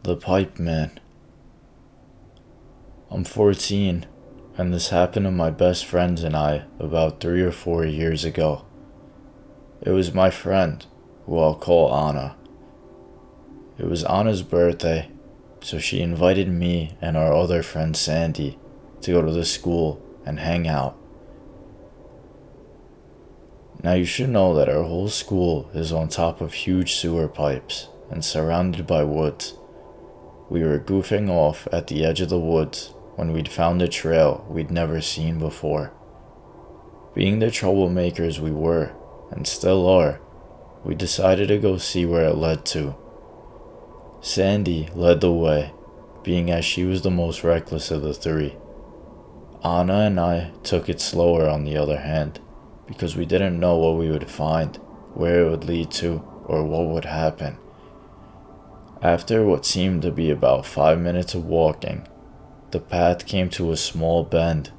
The Pipe Man. I'm 14, and this happened to my best friends and I about 3 or 4 years ago. It was my friend, who I'll call Anna. It was Anna's birthday, so she invited me and our other friend Sandy to go to the school and hang out. Now you should know that our whole school is on top of huge sewer pipes and surrounded by woods. We were goofing off at the edge of the woods when we'd found a trail we'd never seen before. Being the troublemakers we were, and still are, we decided to go see where it led to. Sandy led the way, being as she was the most reckless of the three. Anna and I took it slower on the other hand, because we didn't know what we would find, where it would lead to, or what would happen. After what seemed to be about 5 minutes of walking, the path came to a small bend.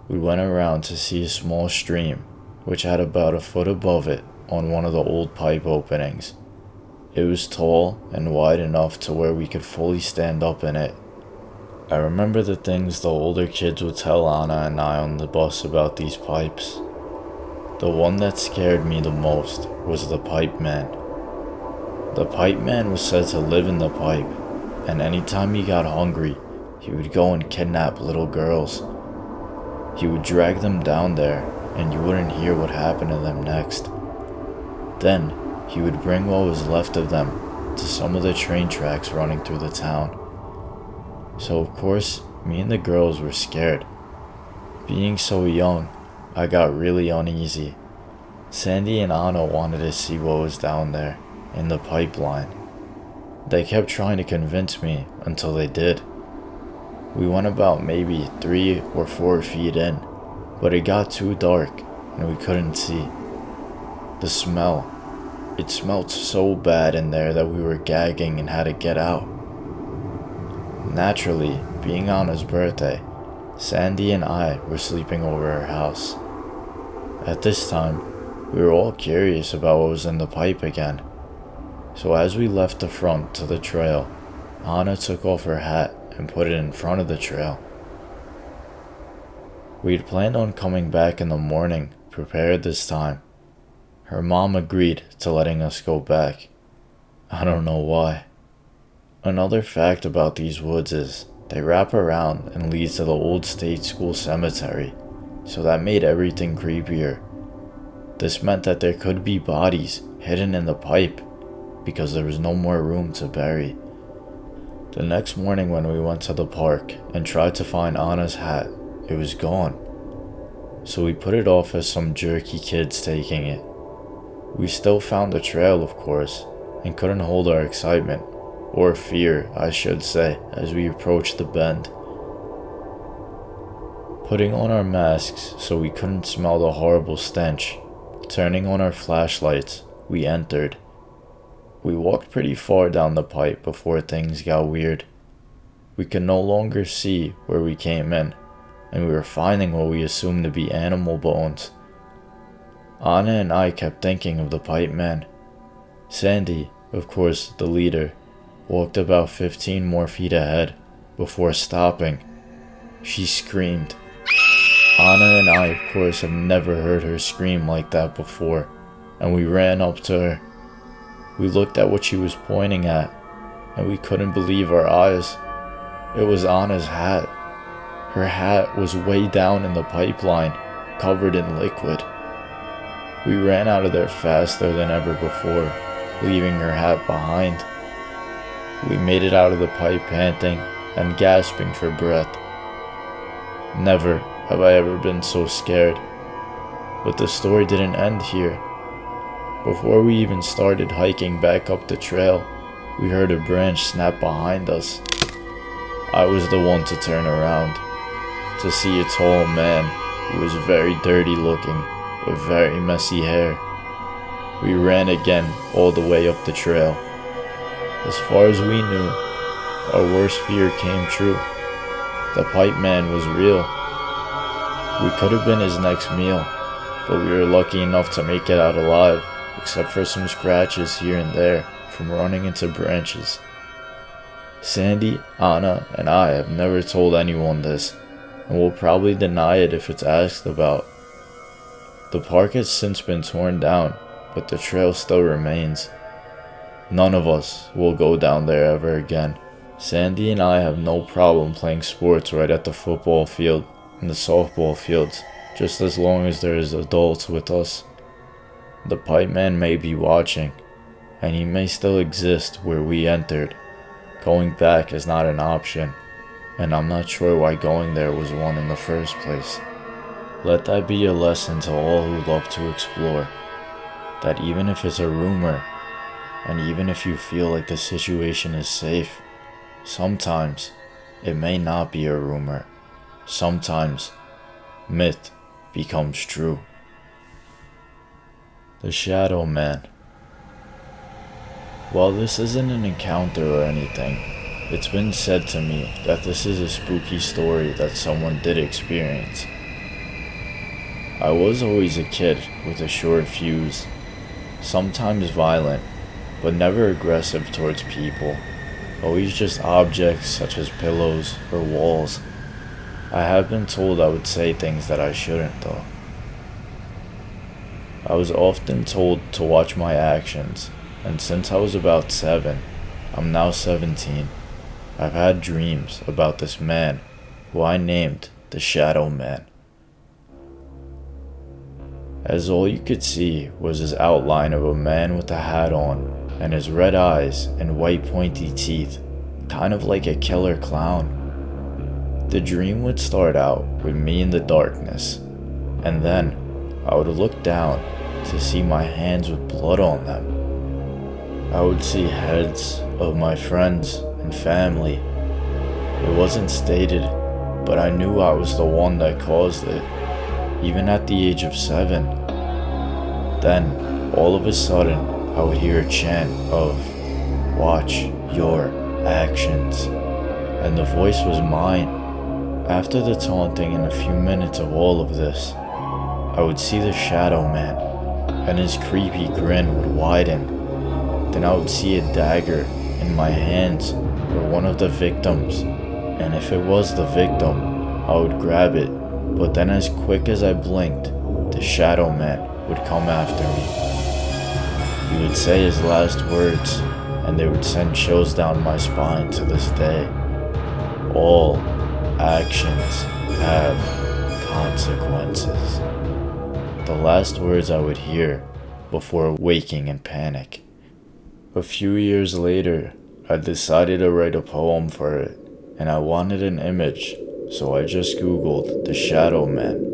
We went around to see a small stream, which had about a foot above it on one of the old pipe openings. It was tall and wide enough to where we could fully stand up in it. I remember the things the older kids would tell Anna and I on the bus about these pipes. The one that scared me the most was the Pipe Man. The Pipe Man was said to live in the pipe, and anytime he got hungry, he would go and kidnap little girls. He would drag them down there, and you wouldn't hear what happened to them next. Then, he would bring what was left of them to some of the train tracks running through the town. So of course, me and the girls were scared. Being so young, I got really uneasy. Sandy and Anna wanted to see what was down there, in the pipeline. They kept trying to convince me until they did. We went about maybe 3 or 4 feet in, but it got too dark and we couldn't see. The smell. It smelled so bad in there that we were gagging and had to get out. Naturally, being Anna's birthday, Sandy and I were sleeping over her house. At this time, we were all curious about what was in the pipe again. So as we left the front to the trail, Anna took off her hat and put it in front of the trail. We'd planned on coming back in the morning, prepared this time. Her mom agreed to letting us go back. I don't know why. Another fact about these woods is they wrap around and lead to the old state school cemetery, so that made everything creepier. This meant that there could be bodies hidden in the pipe, because there was no more room to bury. The next morning when we went to the park and tried to find Anna's hat, it was gone. So we put it off as some jerky kids taking it. We still found the trail, of course, and couldn't hold our excitement, or fear, I should say, as we approached the bend. Putting on our masks so we couldn't smell the horrible stench, turning on our flashlights, we entered. We walked pretty far down the pipe before things got weird. We could no longer see where we came in, and we were finding what we assumed to be animal bones. Anna and I kept thinking of the Pipe Man. Sandy, of course the leader, walked about 15 more feet ahead before stopping. She screamed. Anna and I, of course, have never heard her scream like that before, and we ran up to her. We looked at what she was pointing at, and we couldn't believe our eyes. It was Anna's hat. Her hat was way down in the pipeline, covered in liquid. We ran out of there faster than ever before, leaving her hat behind. We made it out of the pipe panting and gasping for breath. Never have I ever been so scared. But the story didn't end here. Before we even started hiking back up the trail, we heard a branch snap behind us. I was the one to turn around, to see a tall man who was very dirty looking, with very messy hair. We ran again all the way up the trail. As far as we knew, our worst fear came true. The Pipe Man was real. We could have been his next meal, but we were lucky enough to make it out alive, except for some scratches here and there from running into branches. Sandy, Anna, and I have never told anyone this, and will probably deny it if it's asked about. The park has since been torn down, but the trail still remains. None of us will go down there ever again. Sandy and I have no problem playing sports right at the football field and the softball fields, just as long as there is adults with us. The pipe man may be watching, and he may still exist where we entered. Going back is not an option, and I'm not sure why going there was one in the first place. Let that be a lesson to all who love to explore, that even if it's a rumor, and even if you feel like the situation is safe, sometimes it may not be a rumor. Sometimes myth becomes true. The Shadow Man. While this isn't an encounter or anything, it's been said to me that this is a spooky story that someone did experience. I was always a kid with a short fuse, sometimes violent, but never aggressive towards people, always just objects such as pillows or walls. I have been told I would say things that I shouldn't though. I was often told to watch my actions, and since I was about 7, I'm now 17, I've had dreams about this man who I named the Shadow Man. As all you could see was his outline of a man with a hat on, and his red eyes and white pointy teeth, kind of like a killer clown. The dream would start out with me in the darkness, and then I would look down to see my hands with blood on them. I would see heads of my friends and family. It wasn't stated, but I knew I was the one that caused it, even at the age of 7. Then, all of a sudden, I would hear a chant of, "Watch your actions," and the voice was mine. After the taunting and a few minutes of all of this, I would see the Shadow Man, and his creepy grin would widen. Then I would see a dagger in my hands or one of the victims, and if it was the victim, I would grab it, but then as quick as I blinked, the Shadow Man would come after me. He would say his last words, and they would send chills down my spine to this day. All actions have consequences. The last words I would hear before waking in panic. A few years later, I decided to write a poem for it, and I wanted an image, so I just Googled the Shadow Man.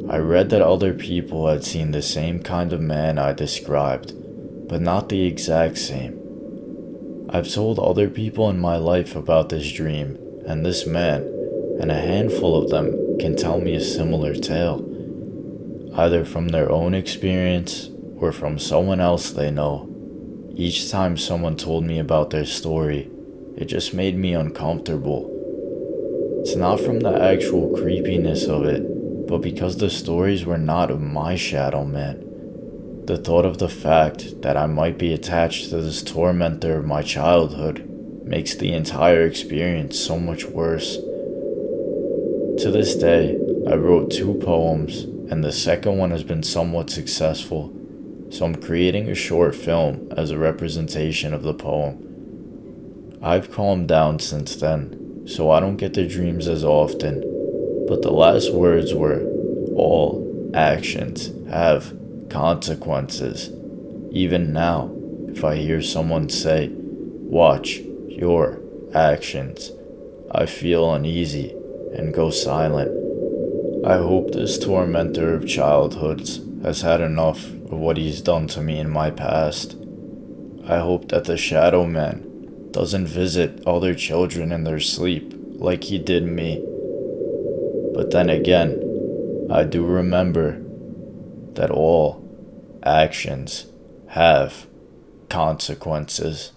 I read that other people had seen the same kind of man I described, but not the exact same. I've told other people in my life about this dream and this man, and a handful of them can tell me a similar tale, either from their own experience or from someone else they know. Each time someone told me about their story, it just made me uncomfortable. It's not from the actual creepiness of it, but because the stories were not of my Shadow Man. The thought of the fact that I might be attached to this tormentor of my childhood makes the entire experience so much worse. To this day, I wrote 2 poems, and the second one has been somewhat successful, so I'm creating a short film as a representation of the poem. I've calmed down since then, so I don't get the dreams as often, but the last words were, "All actions have consequences." Even now, if I hear someone say, "Watch your actions," I feel uneasy and go silent. I hope this tormentor of childhoods has had enough of what he's done to me in my past. I hope that the Shadow Man doesn't visit other children in their sleep like he did me. But then again, I do remember that all actions have consequences.